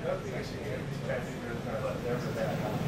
nothing in these passengers ever that.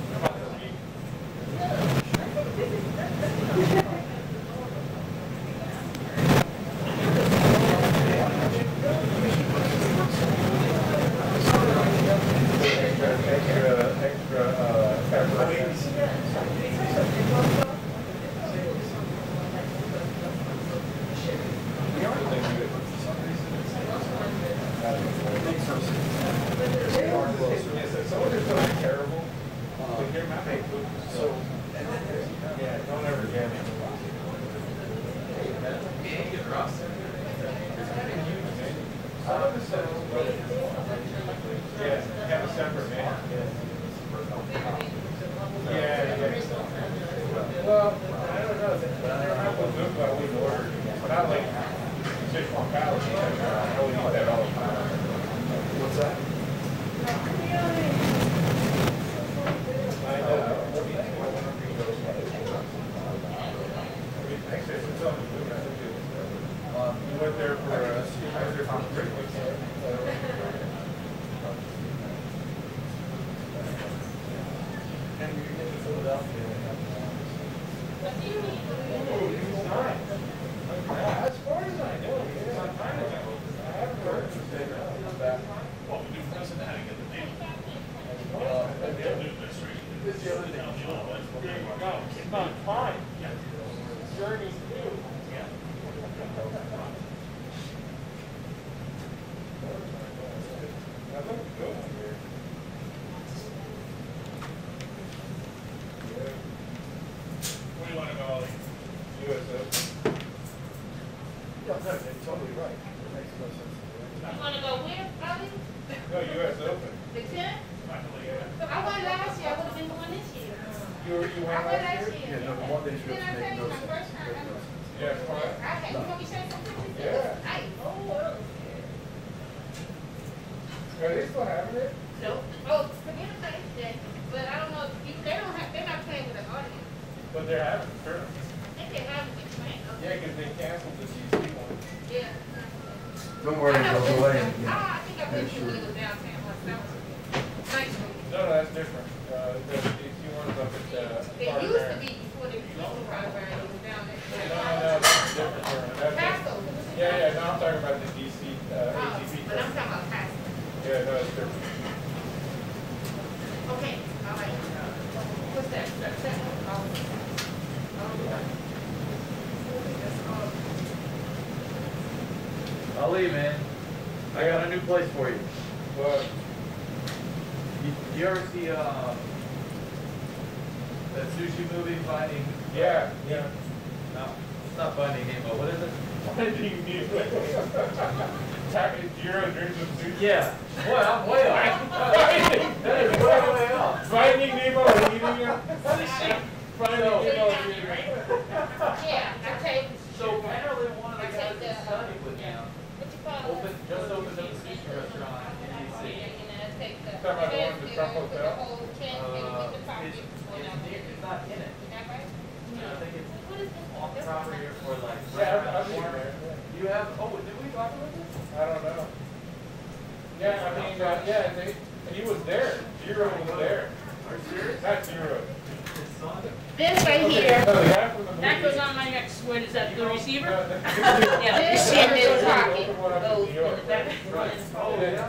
Ali, man, I got a new place for you. What? You ever see that sushi movie, Finding? Yeah. No, it's not Finding Nemo. What is it? Finding Nemo. Zero dreams of sushi. Yeah. Boy, I'm way off. That is way off. Finding Nemo and eating it. Finding Nemo and eating it. Yeah, I take. So apparently one of the guys that studied with him just opened up a sushi restaurant in D.C. Talking about the one at the Trump Hotel? It's not in it. I think it's off the property or like Yeah, I've been corner. there. You have, did we talk about this? I don't know. Yeah, I mean, and he was there. Zero was there. Are you serious? Not Zero. His son? This right here, No, the guy from the movie. That goes on my next one. Is that the receiver? yeah, this in this pocket goes in the back. Oh, yeah?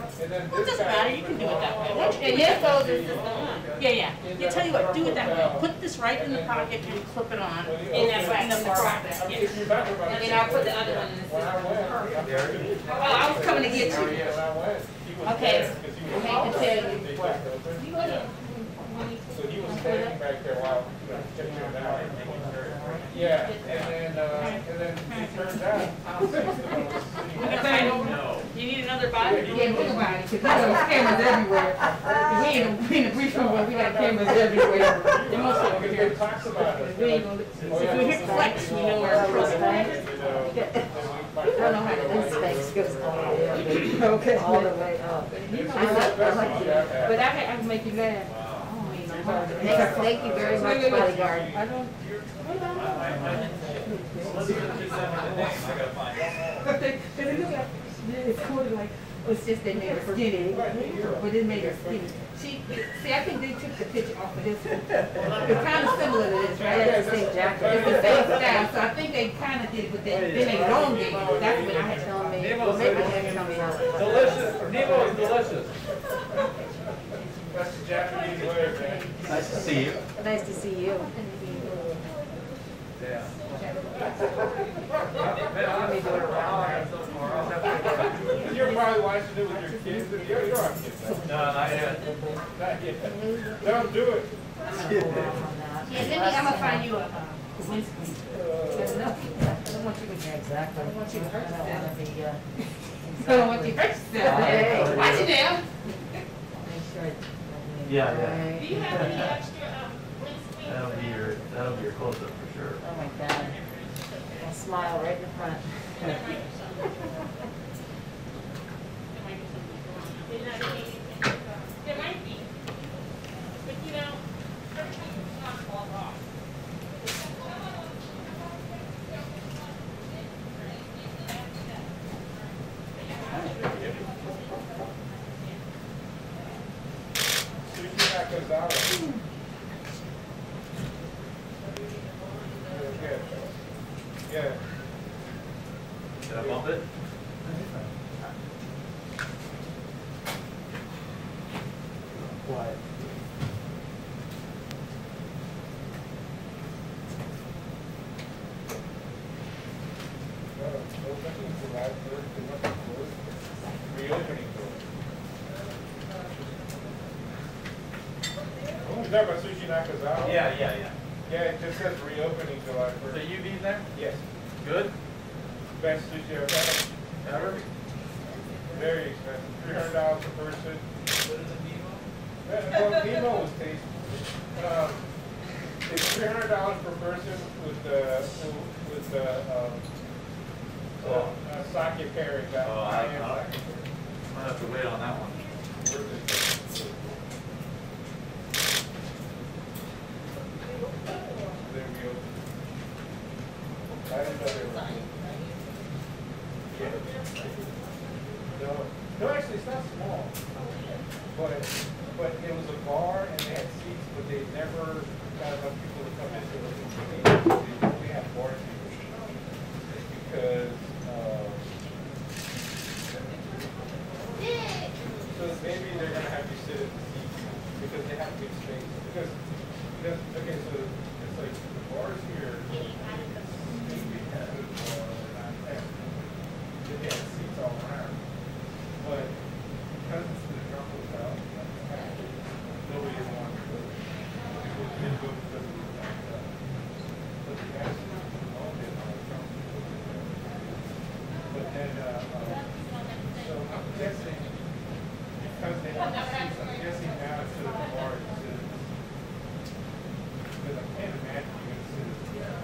Well, it doesn't matter. You can do it that way. And this goes into the one. Yeah. Yeah, tell you what, do it that way. Put this right in the pocket and clip it on. And that's right in the front. Yes. And then I'll put the other one in the When I system. went, Oh, I was coming to get you. when I went, he was Okay. there because he was I hate to tell you. they just opened. So he was standing back there while checking it out. Yeah, and then it turns out Tom Sexton was sitting I don't know. You need another body? Yeah, think about it, because there's cameras everywhere. We in the briefing room, we got cameras everywhere. They must be over here. talks about it. We ain't gonna, If we hit flex, we know where it's from. I don't know how to do specs, goes all the way up. Okay. All the way up. But I can make you laugh. Thank you very much, bodyguard. I don't. It's sort of like, it's just they made her skinny, but it made her skinny. See, I think they took the picture off of this one. It's kind of similar to this, right? It's the same jacket. It's the same style, so I think they kind of did, but then they elongated it. That's what I had Tell me, Nemo well, maybe said next time we have it. delicious. Nemo is delicious. That's the Japanese way, man. Nice to see you. Nice to see you. Yeah. Let me do it around. You're probably watching it with your kids. You're on kids. No, not yet. Not yet. Don't do it. Yeah, let me, I'm gonna find you a windscreen. Good enough. I don't want you to get Exactly. I don't want you to hurt I don't yourself. want to be, I don't want you to hurt yourself. Hey. Watch it now. make sure it's. Yeah, yeah. Do you have any extra windscreen? That'll be your close-up for sure. Oh my God. I'll smile right in the front. There might be, but you know, everything's not fall off. Sushi Nakazawa. Yeah. Can I bump it? Quiet. Opening July 1st, they want to close. Reopening door. Oh, is that about Sushi Nakazawa? Yeah, yeah, yeah. Yeah, it just says reopening July So 1st. you be there? Yes. Good? Best sushi I've had. Ever? Very expensive. $300 per person. What is it, Nemo? Well, Nemo was tasty. It's $300 per person with the sake pairing. Oh, I might have to wait on that one. There we go. I didn't know they were. Yeah. No, actually, it's not small. But it was a bar and they had seats, but they never got enough people to come in to they only had bar seats. Because, so maybe they're gonna have you sit at the seats because they have big space. Because, okay, so it's like the bars here, maybe we had a bar or not ten. They had seats all around. But because it's the drum hotel, nobody didn't want to go. People didn't go because it was like that. But the guys all did on the drum hotel. But then, so I'm guessing, because they have seats, I'm guessing now instead of the bar, you sit at the seats. Because I can't imagine you're going to sit at the seats.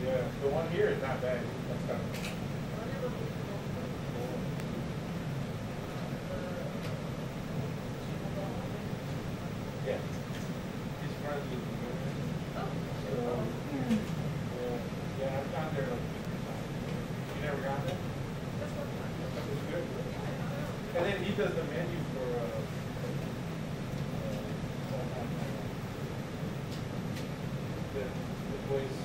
Yeah, the one here is not bad. That's kind of. Yeah. He's friends with the movie. So, yeah, I've gone there like 50 times. You never gone there? That was good. And then he does the menu for the place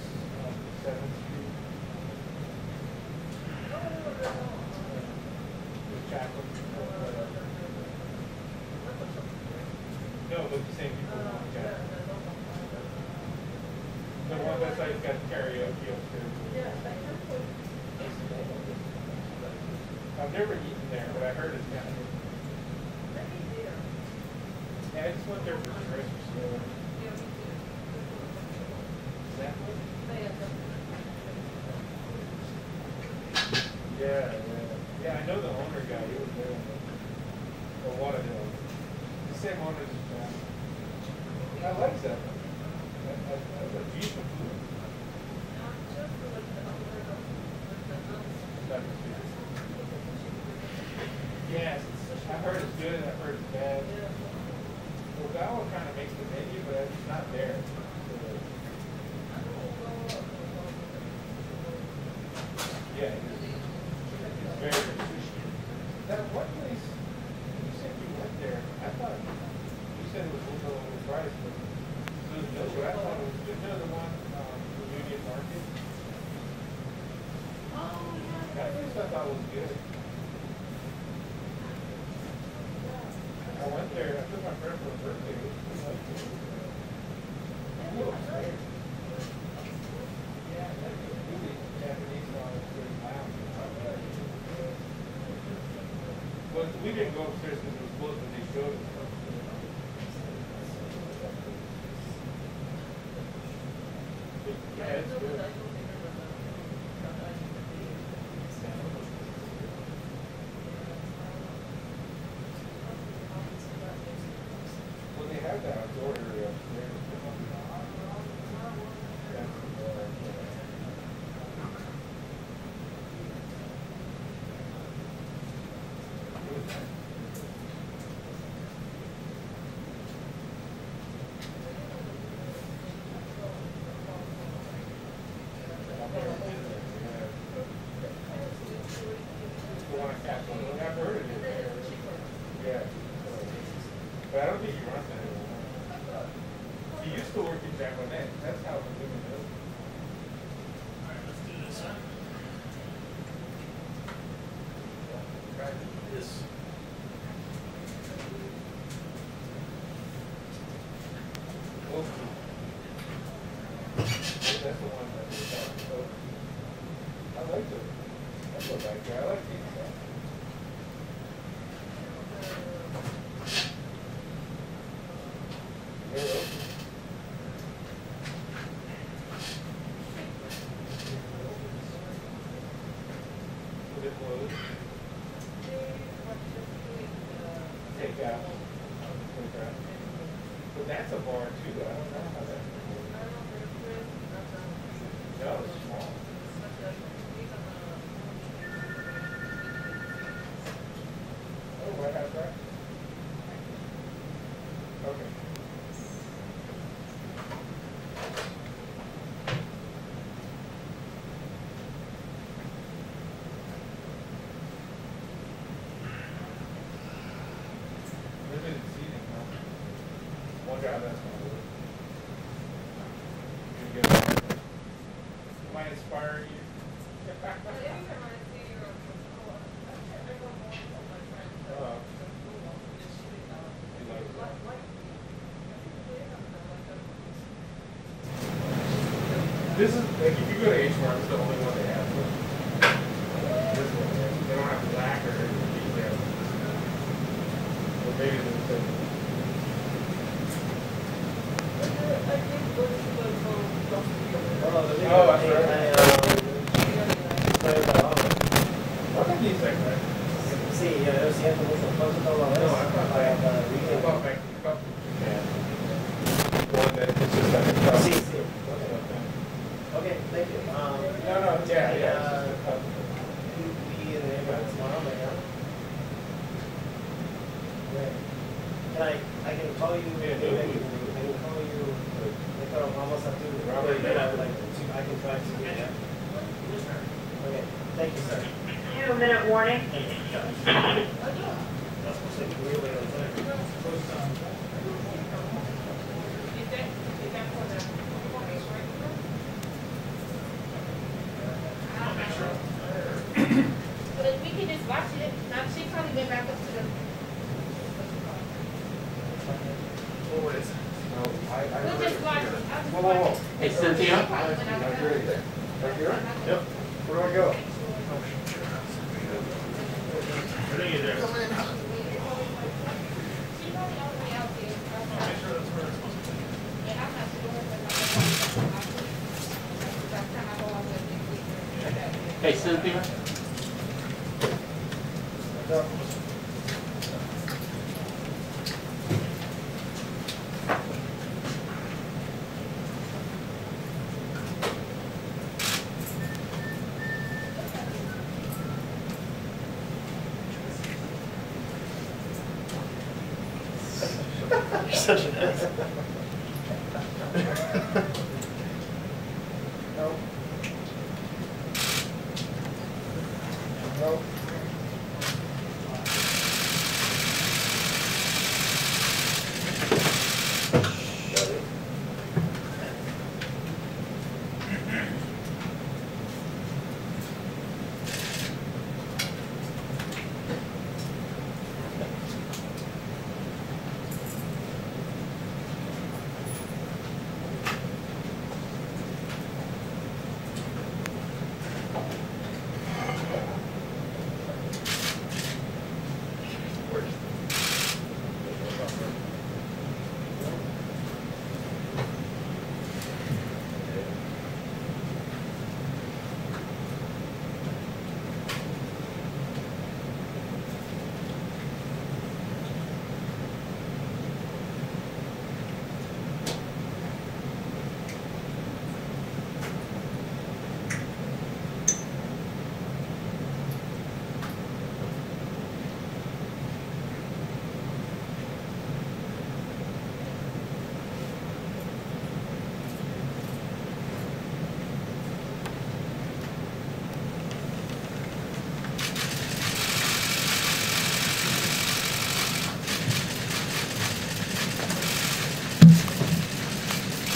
on 7th Street. with the same people. Yeah. The one that's like got karaoke upstairs. I've never eaten there, but I heard it's kind of good. Yeah, I just went there for stress or so. Yeah, yeah, I know the owner guy. He was there. Or one of them. The same owner as that. I like that. That's a beautiful food. Yes, I heard it's good. I heard it's bad. Well, that one kind of makes the menu, but it's not there. Yeah, it's very good. That one place, you said you went there. I thought you said it was a little overpriced, but it was no good. I thought it was good. No, the one, the Union Market. That place I thought was good. I went there. I took my friend for a birthday. It was pretty nice. Yeah, really Japanese one was pretty loud. But we didn't go upstairs because it was closed when they showed us. Yeah, it's good. Well, they have that outdoor area upstairs. I've heard of it. Yeah. But I don't think he runs it anymore. He used to work in Japanese. That's how the women do. Alright, let's do this, huh? This. That's the one that we got. I like it. I go back there. I like these stuff. They're open. Is it closed? Take out. But that's a bar too. I don't know how that. No, it's small. Oh, right out there. Okay. Limited seating, huh? One guy that's gonna work. You get it. Am I inspiring you? This is, like, if you go to H-Mart, it's the only one they have. This one, they don't have black or detail. Or maybe they're the same. Oh, that's right. I think he's like that. Sí, yo siento mucho esfuerzo todo No, eso. I thought like, one that it's just like a cup. Sí, sí. Okay, thank you. No, yeah, yeah. It's just a cup. Be in the neighborhood tomorrow, yeah. Right. I can call you. Yeah, I can call you. Pero vamos a do. Robert, I can try to. Yeah. Okay. Thank you, sir. 2-minute warning. But if we can just watch it, now she probably went back up to the. What is it? We'll just watch it. Whoa, whoa, whoa. Hey, Cynthia? Right here? Yep. Where do I go? I think you're there. Come in. Hey, Cynthia? You're such an ass. No. No.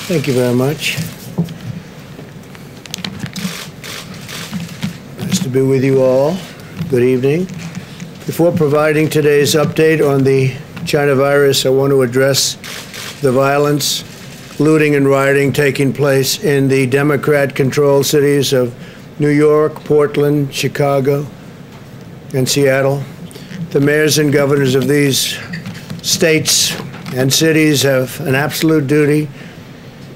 Thank you very much. Nice to be with you all. Good evening. Before providing today's update on the China virus, I want to address the violence, looting, and rioting taking place in the Democrat-controlled cities of New York, Portland, Chicago, and Seattle. The mayors and governors of these states and cities have an absolute duty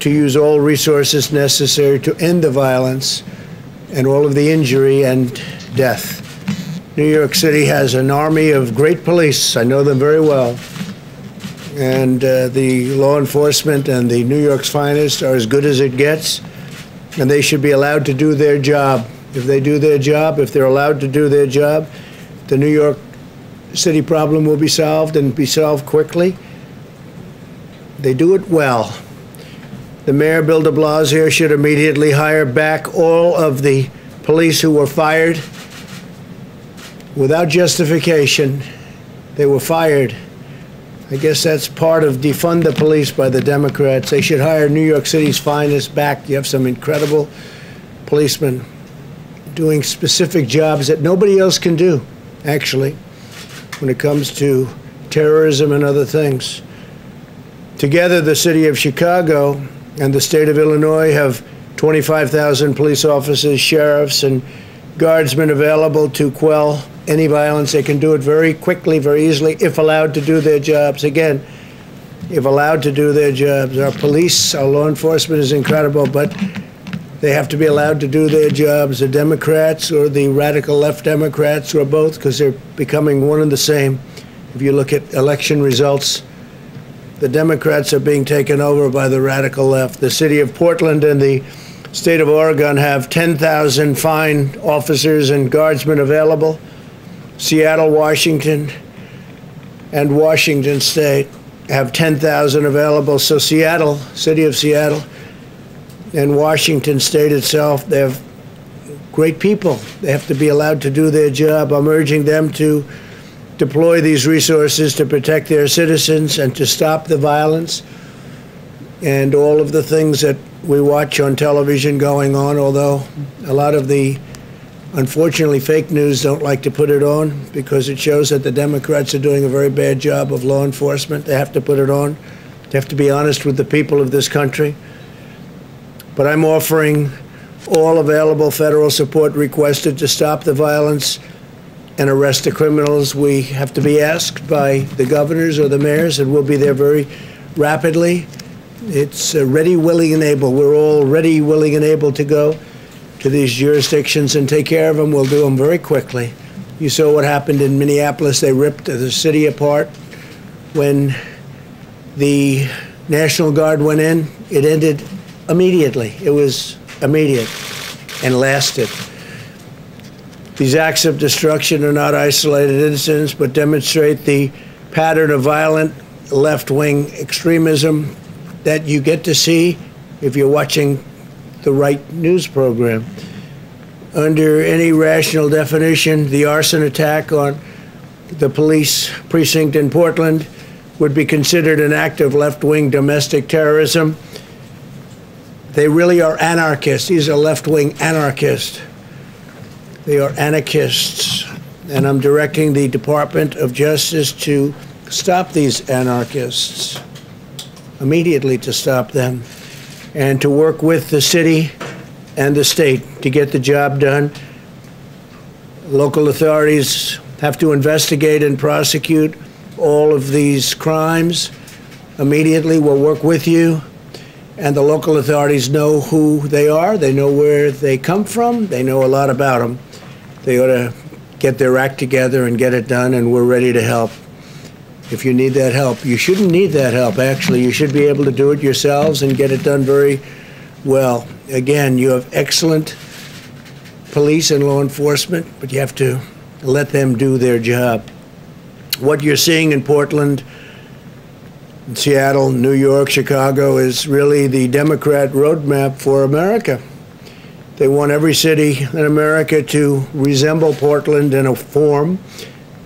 to use all resources necessary to end the violence and all of the injury and death. New York City has an army of great police. I know them very well. And the law enforcement and the New York's finest are as good as it gets, and they should be allowed to do their job. If they do their job, if they're allowed to do their job, the New York City problem will be solved and be solved quickly. They do it well. The mayor, Bill de Blasio, should immediately hire back all of the police who were fired without justification. They were fired. I guess that's part of defund the police by the Democrats. They should hire New York City's finest back. You have some incredible policemen doing specific jobs that nobody else can do, actually, when it comes to terrorism and other things. Together, the city of Chicago and the state of Illinois have 25,000 police officers, sheriffs, and guardsmen available to quell any violence. They can do it very quickly, very easily, if allowed to do their jobs. Again, if allowed to do their jobs. Our police, our law enforcement is incredible, but they have to be allowed to do their jobs. The Democrats or the radical left Democrats, or both, because they're becoming one and the same. If you look at election results, the Democrats are being taken over by the radical left. The city of Portland and the state of Oregon have 10,000 fine officers and guardsmen available. Seattle, Washington, and Washington State have 10,000 available. So Seattle, city of Seattle, and Washington State itself, they have great people. They have to be allowed to do their job. I'm urging them to deploy these resources to protect their citizens and to stop the violence and all of the things that we watch on television going on, although a lot of the, unfortunately, fake news don't like to put it on because it shows that the Democrats are doing a very bad job of law enforcement. They have to put it on You have to be honest with the people of this country. But I'm offering all available federal support requested to stop the violence and arrest the criminals. We have to be asked by the governors or the mayors, and we'll be there very rapidly. It's ready, willing, and able. We're all ready, willing, and able to go to these jurisdictions and take care of them. We'll do them very quickly. You saw what happened in Minneapolis. They ripped the city apart. When the National Guard went in, it ended immediately. It was immediate and lasted. These acts of destruction are not isolated incidents, but demonstrate the pattern of violent left-wing extremism that you get to see if you're watching the right news program. Under any rational definition, the arson attack on the police precinct in Portland would be considered an act of left-wing domestic terrorism. They really are anarchists. These are left-wing anarchists. They are anarchists. And I'm directing the Department of Justice to stop these anarchists, immediately to stop them, and to work with the city and the state to get the job done. Local authorities have to investigate and prosecute all of these crimes immediately. We'll work with you. And the local authorities know who they are. They know where they come from. They know a lot about them. They ought to get their act together and get it done, and we're ready to help. If you need that help, you shouldn't need that help, actually. You should be able to do it yourselves and get it done very well. Again, you have excellent police and law enforcement, but you have to let them do their job. What you're seeing in Portland, Seattle, New York, Chicago is really the Democrat roadmap for America. They want every city in America to resemble Portland in a form.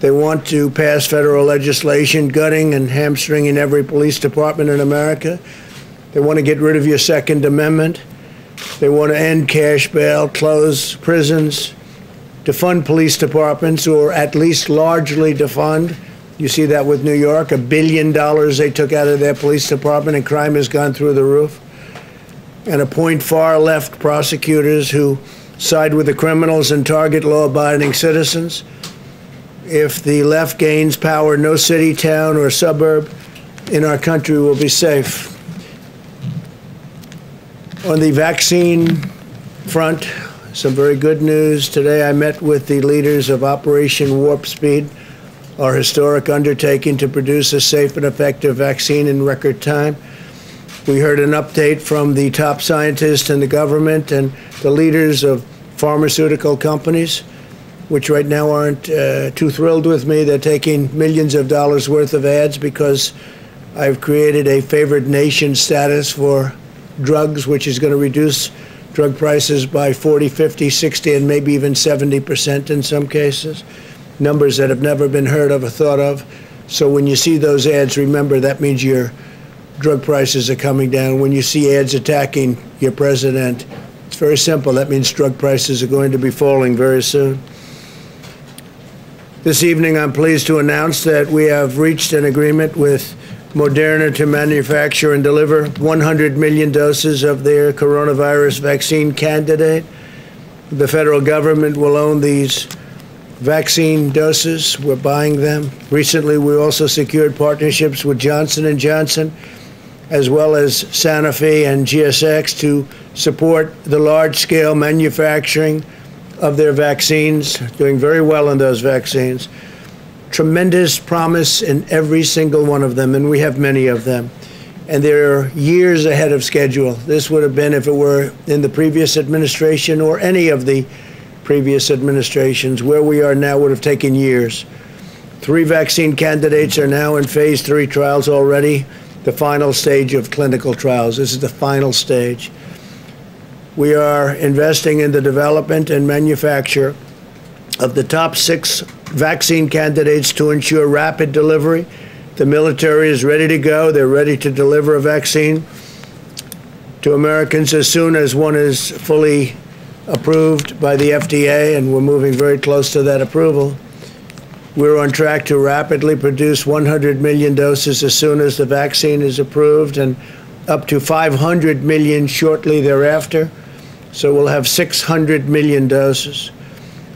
They want to pass federal legislation gutting and hamstringing every police department in America. They want to get rid of your Second Amendment. They want to end cash bail, close prisons, defund police departments, or at least largely defund. You see that with New York, $1 billion they took out of their police department, and crime has gone through the roof. And appoint far-left prosecutors who side with the criminals and target law-abiding citizens. If the left gains power, no city, town, or suburb in our country will be safe. On the vaccine front, some very good news. Today I met with the leaders of Operation Warp Speed, our historic undertaking to produce a safe and effective vaccine in record time. We heard an update from the top scientists in the government and the leaders of pharmaceutical companies, which right now aren't too thrilled with me. They're taking millions of dollars worth of ads because I've created a favored nation status for drugs, which is going to reduce drug prices by 40, 50, 60, and maybe even 70% in some cases. Numbers that have never been heard of or thought of. So when you see those ads, remember that means your drug prices are coming down. When you see ads attacking your president, it's very simple. That means drug prices are going to be falling very soon. This evening, I'm pleased to announce that we have reached an agreement with Moderna to manufacture and deliver 100 million doses of their coronavirus vaccine candidate. The federal government will own these vaccine doses. We're buying them. Recently, we also secured partnerships with Johnson & Johnson, as well as Sanofi and GSX, to support the large-scale manufacturing of their vaccines, doing very well in those vaccines. Tremendous promise in every single one of them, and we have many of them. And they're years ahead of schedule. This would have been if it were in the previous administration or any of the previous administrations. Where we are now would have taken years. 3 vaccine candidates are now in phase 3 trials already, the final stage of clinical trials. This is the final stage. We are investing in the development and manufacture of the top 6 vaccine candidates to ensure rapid delivery. The military is ready to go. They're ready to deliver a vaccine to Americans as soon as one is fully approved by the FDA, and we're moving very close to that approval. We're on track to rapidly produce 100 million doses as soon as the vaccine is approved, and up to 500 million shortly thereafter. So we'll have 600 million doses.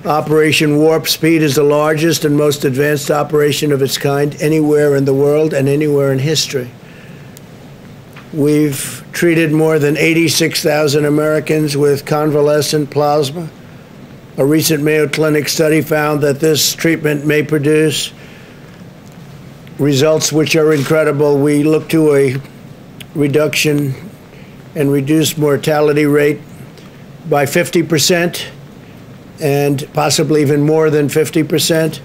Operation Warp Speed is the largest and most advanced operation of its kind anywhere in the world and anywhere in history. We've treated more than 86,000 Americans with convalescent plasma. A recent Mayo Clinic study found that this treatment may produce results which are incredible. We look to a reduction and reduced mortality rate by 50% and possibly even more than 50%.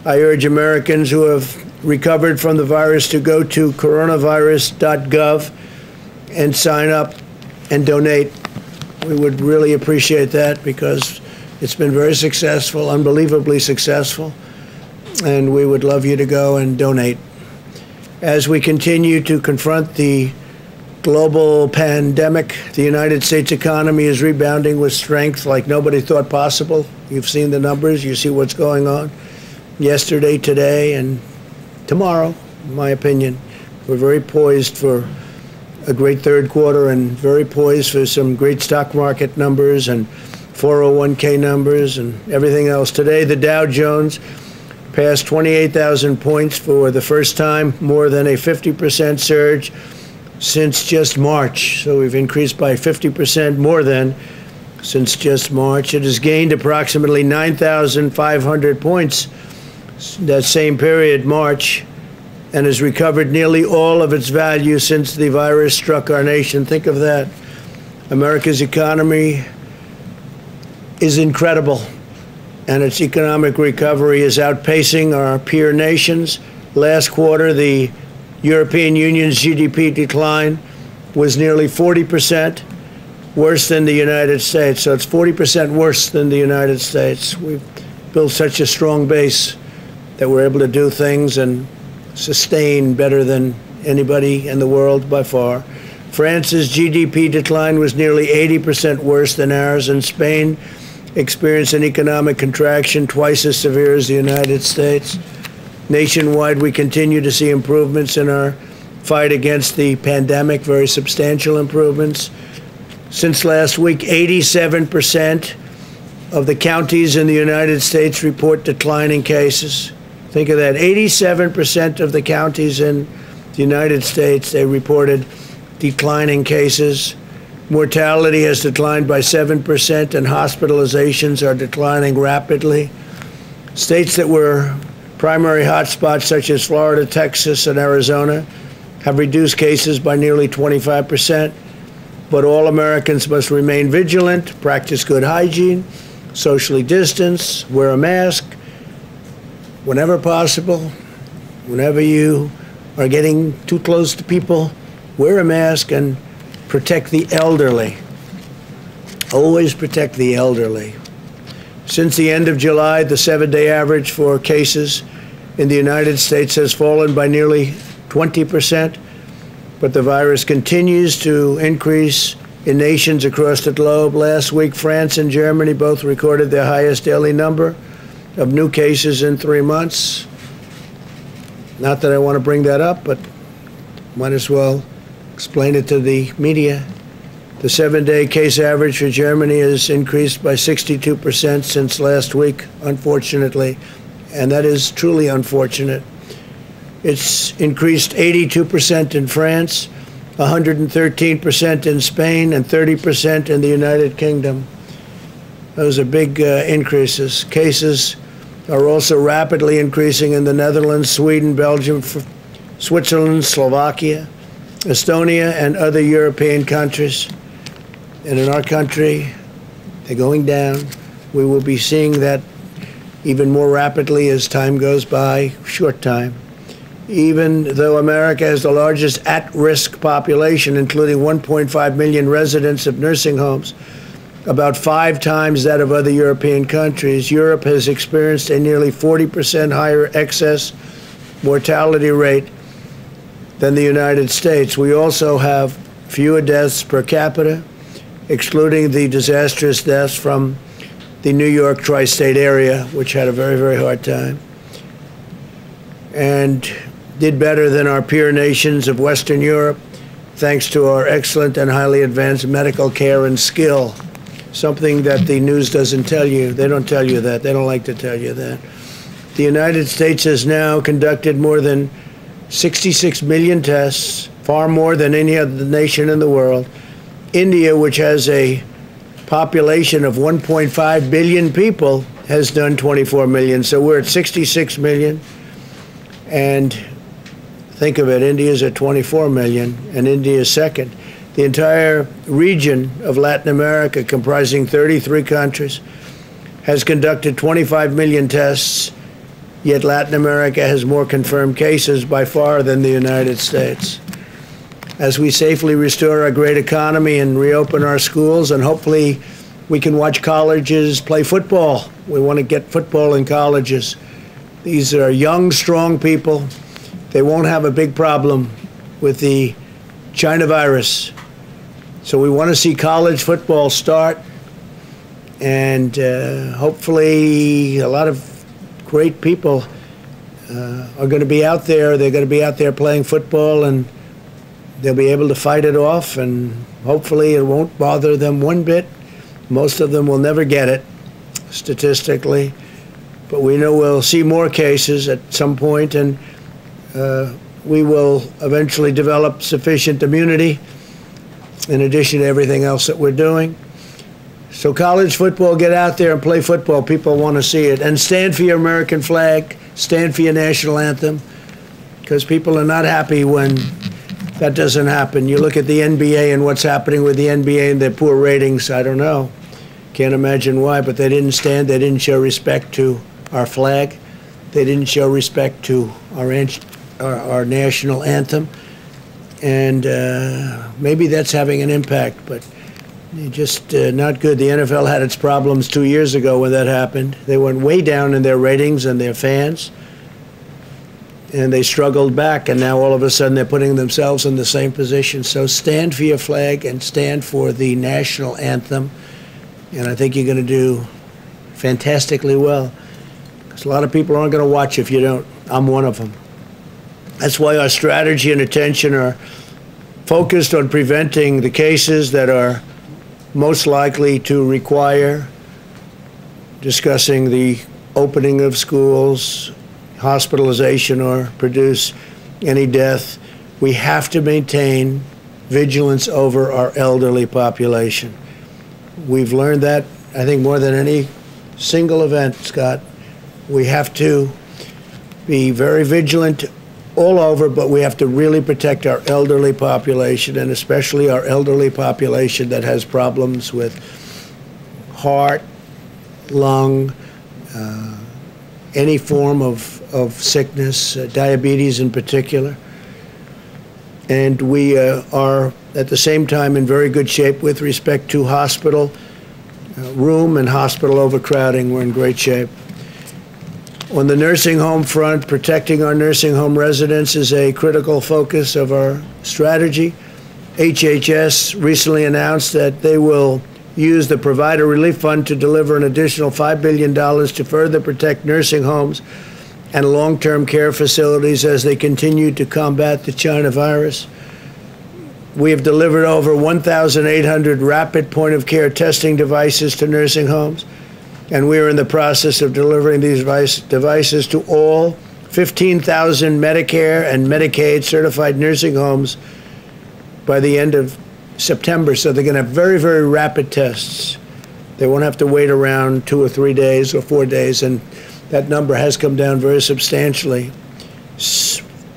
I urge Americans who have recovered from the virus to go to coronavirus.gov and sign up and donate. We would really appreciate that because it's been very successful, unbelievably successful, and we would love you to go and donate. As we continue to confront the global pandemic, the United States economy is rebounding with strength like nobody thought possible. You've seen the numbers, you see what's going on yesterday, today, and tomorrow, in my opinion. We're very poised for a great third quarter and very poised for some great stock market numbers and 401k numbers and everything else. Today, the Dow Jones passed 28,000 points for the first time, more than a 50% surge since just March. So we've increased by 50% more than since just March. It has gained approximately 9,500 points that same period, March, and has recovered nearly all of its value since the virus struck our nation. Think of that. America's economy is incredible, and its economic recovery is outpacing our peer nations. Last quarter, the European Union's GDP decline was nearly 40% worse than the United States. So it's 40% worse than the United States. We've built such a strong base that we're able to do things and sustain better than anybody in the world by far. France's GDP decline was nearly 80% worse than ours, and Spain experienced an economic contraction twice as severe as the United States. Nationwide, we continue to see improvements in our fight against the pandemic, very substantial improvements. Since last week, 87% of the counties in the United States report declining cases. Think of that, 87% of the counties in the United States, they reported declining cases. Mortality has declined by 7%, and hospitalizations are declining rapidly. States that were primary hotspots, such as Florida, Texas, and Arizona, have reduced cases by nearly 25%. But all Americans must remain vigilant, practice good hygiene, socially distance, wear a mask, whenever possible. Whenever you are getting too close to people, wear a mask and protect the elderly. Always protect the elderly. Since the end of July, the 7-day average for cases in the United States has fallen by nearly 20%, but the virus continues to increase in nations across the globe. Last week, France and Germany both recorded their highest daily number of new cases in 3 months. Not that I want to bring that up, but might as well explain it to the media. The 7-day case average for Germany has increased by 62% since last week, unfortunately, and that is truly unfortunate. It's increased 82% in France, 113% in Spain, and 30% in the United Kingdom. Those are big increases. Cases are also rapidly increasing in the Netherlands, Sweden, Belgium, Switzerland, Slovakia, Estonia, and other European countries. And in our country, they're going down. We will be seeing that even more rapidly as time goes by, short time. Even though America has the largest at-risk population, including 1.5 million residents of nursing homes, about 5 times that of other European countries, Europe has experienced a nearly 40% higher excess mortality rate than the United States. We also have fewer deaths per capita, excluding the disastrous deaths from the New York tri-state area, which had a very, very hard time. and did better than our peer nations of Western Europe, thanks to our excellent and highly advanced medical care and skill, something that the news doesn't tell you. They don't tell you that. They don't like to tell you that. The United States has now conducted more than 66 million tests, far more than any other nation in the world. India, which has a population of 1.5 billion people, has done 24 million. So we're at 66 million. And think of it, India's at 24 million, and India is second. The entire region of Latin America, comprising 33 countries, has conducted 25 million tests, yet Latin America has more confirmed cases by far than the United States. As we safely restore our great economy and reopen our schools, and hopefully we can watch colleges play football. We want to get football in colleges. These are young, strong people. They won't have a big problem with the China virus. So we want to see college football start, and hopefully a lot of great people are going to be out there. They're going to be out there playing football, and they'll be able to fight it off, and hopefully it won't bother them one bit. Most of them will never get it, statistically. But we know we'll see more cases at some point, and we will eventually develop sufficient immunity in addition to everything else that we're doing. So college football, get out there and play football. People want to see it. And stand for your American flag, stand for your national anthem, because people are not happy when that doesn't happen. You look at the NBA and what's happening with the NBA and their poor ratings. I don't know. Can't imagine why, but they didn't stand. They didn't show respect to our flag. They didn't show respect to our national anthem. And maybe that's having an impact, but just not good. The NFL had its problems 2 years ago when that happened. They went way down in their ratings and their fans, and they struggled back, and now all of a sudden they're putting themselves in the same position. So stand for your flag and stand for the national anthem, and I think you're going to do fantastically well, because a lot of people aren't going to watch if you don't. I'm one of them. That's why our strategy and attention are focused on preventing the cases that are most likely to require discussing the opening of schools, hospitalization, or produce any death. We have to maintain vigilance over our elderly population. We've learned that, I think, more than any single event, Scott. We have to be very vigilant all over, but we have to really protect our elderly population, and especially our elderly population that has problems with heart, lung, any form of sickness, diabetes in particular. And we are at the same time in very good shape with respect to hospital room and hospital overcrowding. We're in great shape. On the nursing home front, protecting our nursing home residents is a critical focus of our strategy. HHS recently announced that they will use the Provider Relief Fund to deliver an additional $5 billion to further protect nursing homes and long-term care facilities as they continue to combat the China virus. We have delivered over 1,800 rapid point-of-care testing devices to nursing homes, and we are in the process of delivering these devices to all 15,000 Medicare and Medicaid certified nursing homes by the end of September. So they're going to have very, very rapid tests. They won't have to wait around 2 or 3 days or 4 days, and that number has come down very substantially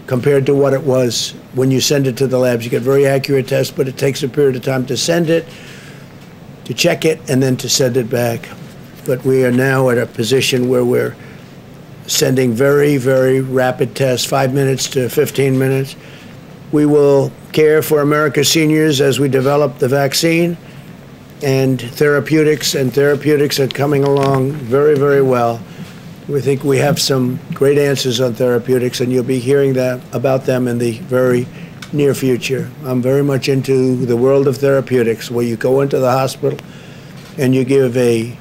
compared to what it was when you send it to the labs. You get very accurate tests, but it takes a period of time to send it, to check it, and then to send it back. But we are now at a position where we're sending very, very rapid tests, 5 minutes to 15 minutes. We will care for America's seniors as we develop the vaccine and therapeutics are coming along very, very well. We think we have some great answers on therapeutics, and you'll be hearing about them in the very near future. I'm very much into the world of therapeutics, where you go into the hospital and you give a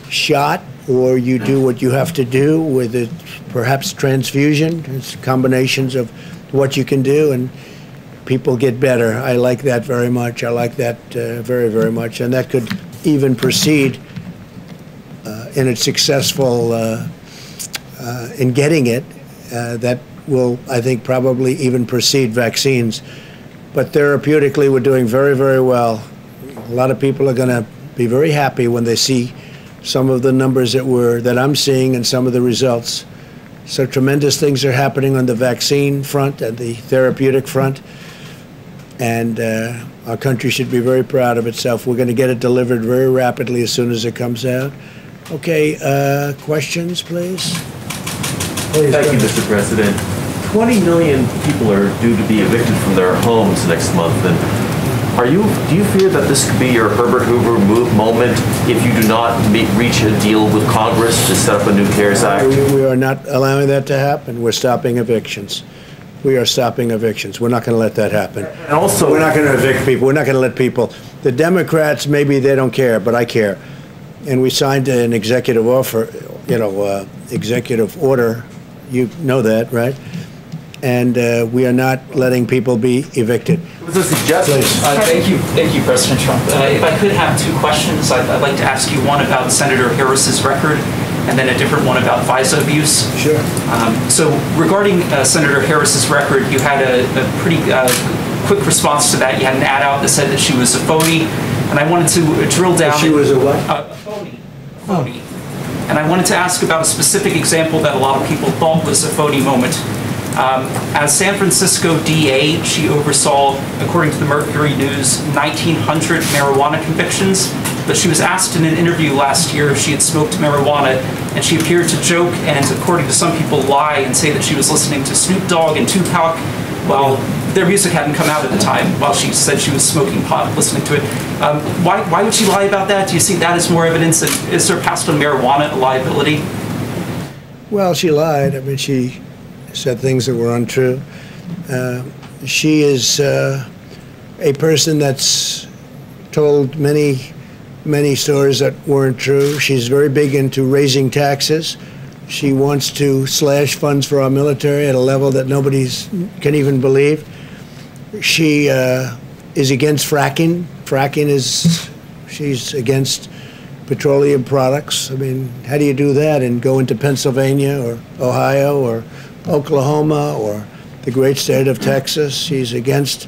shot or you do what you have to do with it, perhaps transfusion. It's combinations of what you can do, and people get better. I like that very much. I like that very, very much. And that could even proceed in its successful in getting it. That will, I think, probably even precede vaccines. But therapeutically, we're doing very, very well. A lot of people are going to be very happy when they see some of the numbers that I'm seeing and some of the results. So tremendous things are happening on the vaccine front and the therapeutic front. And our country should be very proud of itself. We're going to get it delivered very rapidly as soon as it comes out. Okay, questions, please? Thank you, Mr. President. 20 million people are due to be evicted from their homes next month. And do you fear that this could be your Herbert Hoover moment if you do not reach a deal with Congress to set up a new CARES Act? We are not allowing that to happen. We're stopping evictions. We are stopping evictions. We're not going to let that happen. And also, we're not going to evict people. We're not going to let people. The Democrats, maybe they don't care, but I care. And we signed an executive executive order. You know that, right? And we are not letting people be evicted. It was a suggestion. Thank you, President Trump. If I could have two questions, I'd like to ask you one about Senator Harris's record, and then a different one about FISA abuse. Sure. So regarding Senator Harris's record, you had a pretty quick response to that. You had an ad out that said that she was a phony, and I wanted to drill down. She was a what? A phony. Phony. And I wanted to ask about a specific example that a lot of people thought was a phony moment. As San Francisco DA, she oversaw, according to the Mercury News, 1,900 marijuana convictions. But she was asked in an interview last year if she had smoked marijuana, and she appeared to joke and, according to some people, lie and say that she was listening to Snoop Dogg and Tupac while their music hadn't come out at the time, while she said she was smoking pot, listening to it. Why would she lie about that? Do you see that as more evidence? And is her past on marijuana a liability? Well, she lied. I mean, she said things that were untrue. She is a person that's told many stories that weren't true. She's very big into raising taxes. She wants to slash funds for our military at a level that nobody can even believe. She is against fracking. She's against petroleum products. I mean, how do you do that and go into Pennsylvania or Ohio or Oklahoma or the great state of Texas? She's against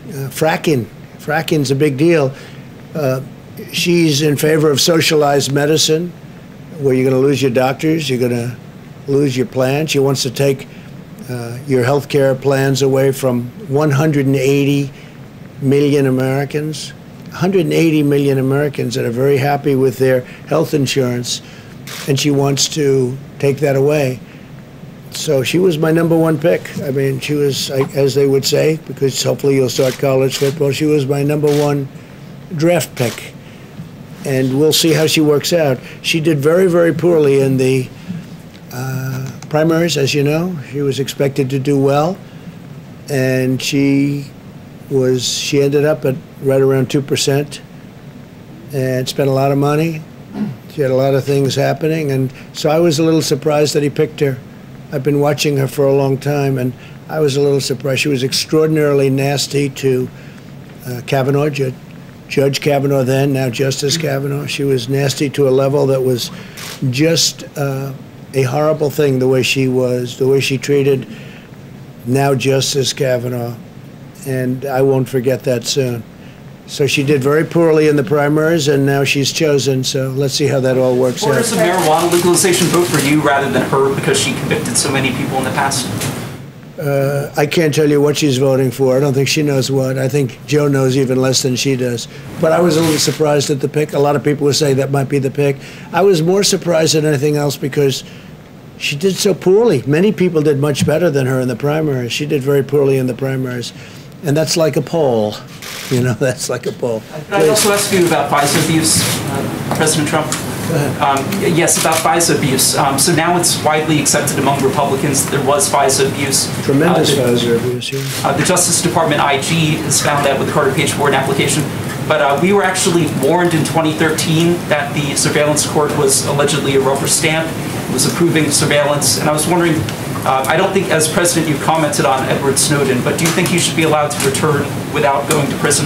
fracking. Fracking's a big deal. She's in favor of socialized medicine, where you're going to lose your doctors, you're going to lose your plan. She wants to take your health care plans away from 180 million Americans. 180 million Americans that are very happy with their health insurance, and she wants to take that away. So she was my #1 pick. I mean, she was, as they would say, because hopefully you'll start college football, she was my #1 draft pick. And we'll see how she works out. She did very, very poorly in the primaries, as you know. She was expected to do well, and she ended up at right around 2% and spent a lot of money. She had a lot of things happening, and so I was a little surprised that he picked her. I've been watching her for a long time, and I was a little surprised. She was extraordinarily nasty to Kavanaugh, Judge Kavanaugh then, now Justice Kavanaugh. She was nasty to a level that was just a horrible thing, the way she treated now Justice Kavanaugh. And I won't forget that soon. So she did very poorly in the primaries, and now she's chosen. So let's see how that all works out. Does the marijuana legalization vote for you rather than her because she convicted so many people in the past? I can't tell you what she's voting for. I don't think she knows what. I think Joe knows even less than she does. But I was a little surprised at the pick. A lot of people would say that might be the pick. I was more surprised than anything else because she did so poorly. Many people did much better than her in the primaries. She did very poorly in the primaries. And that's like a poll. You know, that's like a poll. I'd also ask you about FISA abuse, President Trump. Yes, about FISA abuse. So now it's widely accepted among Republicans that there was FISA abuse. Tremendous FISA abuse, yeah. The Justice Department IG has found that with the Carter Page Warrant application. but we were actually warned in 2013 that the surveillance court was allegedly a rubber stamp, was approving surveillance, and I was wondering, I don't think as president you commented on Edward Snowden, but do you think he should be allowed to return without going to prison?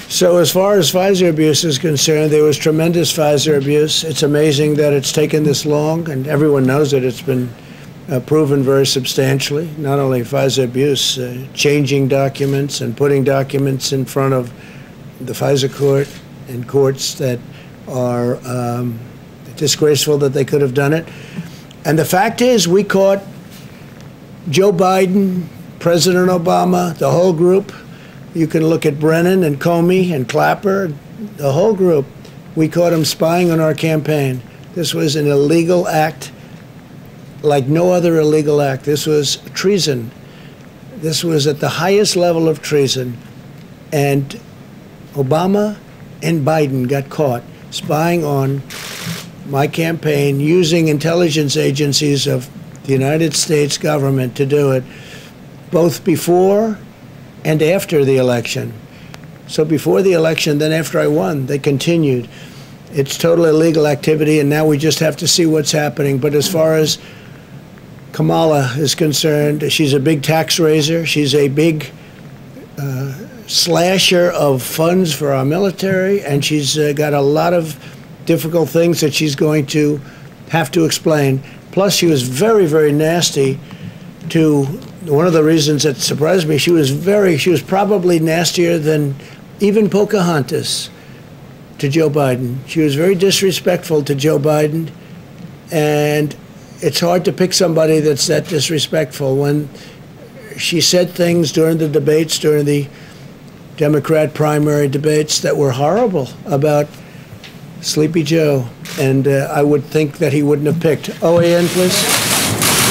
So as far as Pfizer abuse is concerned, there was tremendous Pfizer abuse. It's amazing that it's taken this long, and everyone knows that it's been proven very substantially. Not only Pfizer abuse, changing documents and putting documents in front of the Pfizer court and courts that are disgraceful that they could have done it. And the fact is, we caught Joe Biden, President Obama, the whole group. You can look at Brennan and Comey and Clapper, the whole group. We caught them spying on our campaign. This was an illegal act like no other illegal act. This was treason. This was at the highest level of treason. And Obama and Biden got caught spying on my campaign using intelligence agencies of the United States government to do it, both before and after the election. So before the election, then after I won, they continued. It's total illegal activity, and now we just have to see what's happening. But as far as Kamala is concerned, she's a big tax raiser. She's a big slasher of funds for our military, and she's got a lot of difficult things that she's going to have to explain. Plus, she was very, very nasty to, one of the reasons that surprised me, she was probably nastier than even Pocahontas to Joe Biden. She was very disrespectful to Joe Biden, and it's hard to pick somebody that's that disrespectful. When she said things during the debates, during the Democrat primary debates, that were horrible about Sleepy Joe, and I would think that he wouldn't have picked. OAN, please.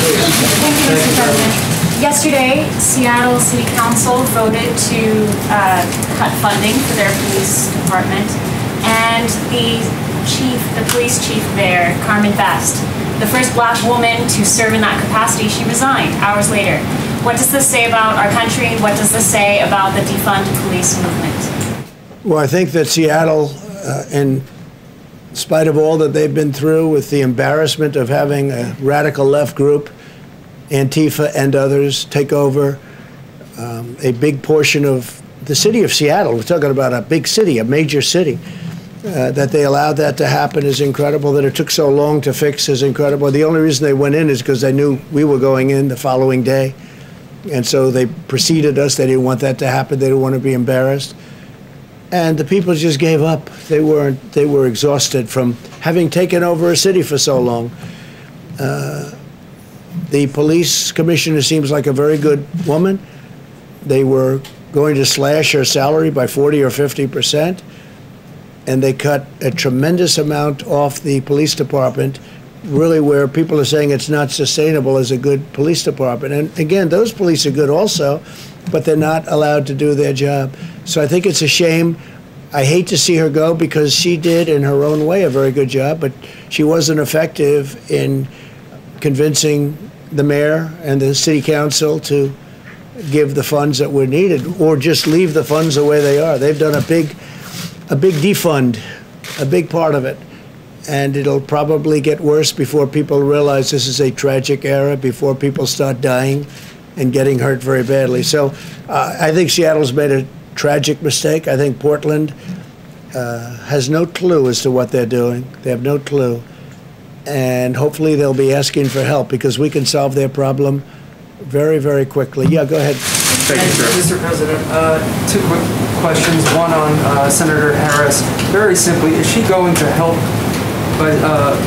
Thank you, Mr. President. Yesterday, Seattle City Council voted to cut funding for their police department, and the police chief there, Carmen Best, the first black woman to serve in that capacity, she resigned hours later. What does this say about our country? What does this say about the defund police movement? Well, I think that Seattle, in spite of all that they've been through with the embarrassment of having a radical left group, Antifa and others, take over a big portion of the city of Seattle. We're talking about a big city, a major city. That they allowed that to happen is incredible. That it took so long to fix is incredible. The only reason they went in is because they knew we were going in the following day. And so they preceded us. They didn't want that to happen. They didn't want to be embarrassed. And the people just gave up. They were exhausted from having taken over a city for so long. The police commissioner seems like a very good woman. They were going to slash her salary by 40 or 50%. And they cut a tremendous amount off the police department, really where people are saying it's not sustainable as a good police department. And again, those police are good also, but they're not allowed to do their job. So I think it's a shame. I hate to see her go because she did, in her own way, a very good job, but she wasn't effective in convincing the mayor and the city council to give the funds that were needed, or just leave the funds the way they are. They've done a big defund, a big part of it. And it'll probably get worse before people realize this is a tragic era, before people start dying and getting hurt very badly. So I think Seattle's made a tragic mistake. I think Portland has no clue as to what they're doing. They have no clue. And hopefully they'll be asking for help because we can solve their problem very, very quickly. Yeah, go ahead. Thank you, sir. Mr. President, two quick questions. One on Senator Harris. Very simply, is she going to help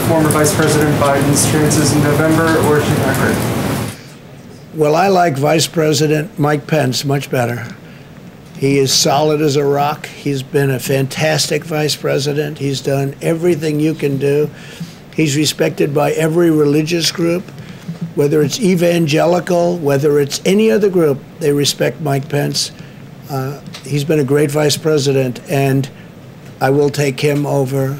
former Vice President Biden's chances in November, or is she not ready? Well, I like Vice President Mike Pence much better. He is solid as a rock. He's been a fantastic vice president. He's done everything you can do. He's respected by every religious group, whether it's evangelical, whether it's any other group, they respect Mike Pence. He's been a great vice president, and I will take him over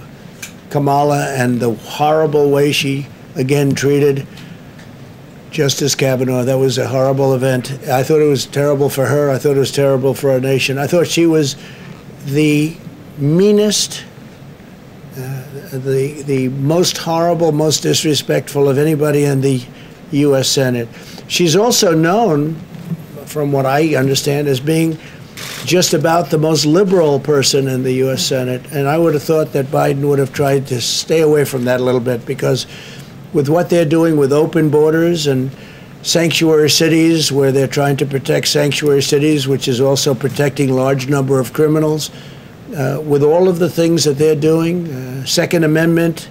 Kamala and the horrible way she, again, treated Justice Kavanaugh. That was a horrible event. I thought it was terrible for her. I thought it was terrible for our nation. I thought she was the meanest, the most horrible, most disrespectful of anybody in the U.S. Senate. She's also known, from what I understand, as being just about the most liberal person in the U.S. Senate. And I would have thought that Biden would have tried to stay away from that a little bit, because with what they're doing with open borders and sanctuary cities, where they're trying to protect sanctuary cities, which is also protecting large number of criminals, with all of the things that they're doing, Second Amendment,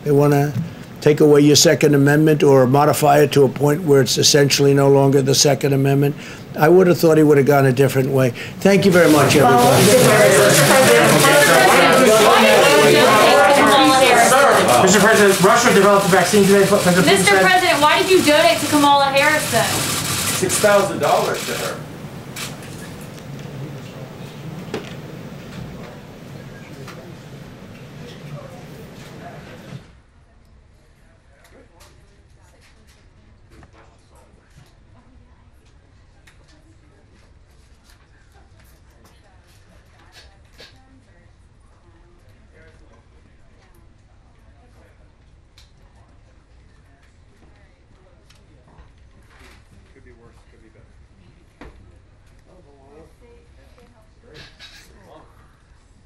they want to take away your Second Amendment or modify it to a point where it's essentially no longer the Second Amendment. I would have thought he would have gone a different way. Thank you very much, everybody. Mr. President, Russia developed a vaccine today. Mr. President, why did you donate to Kamala Harris then? $6,000 to her.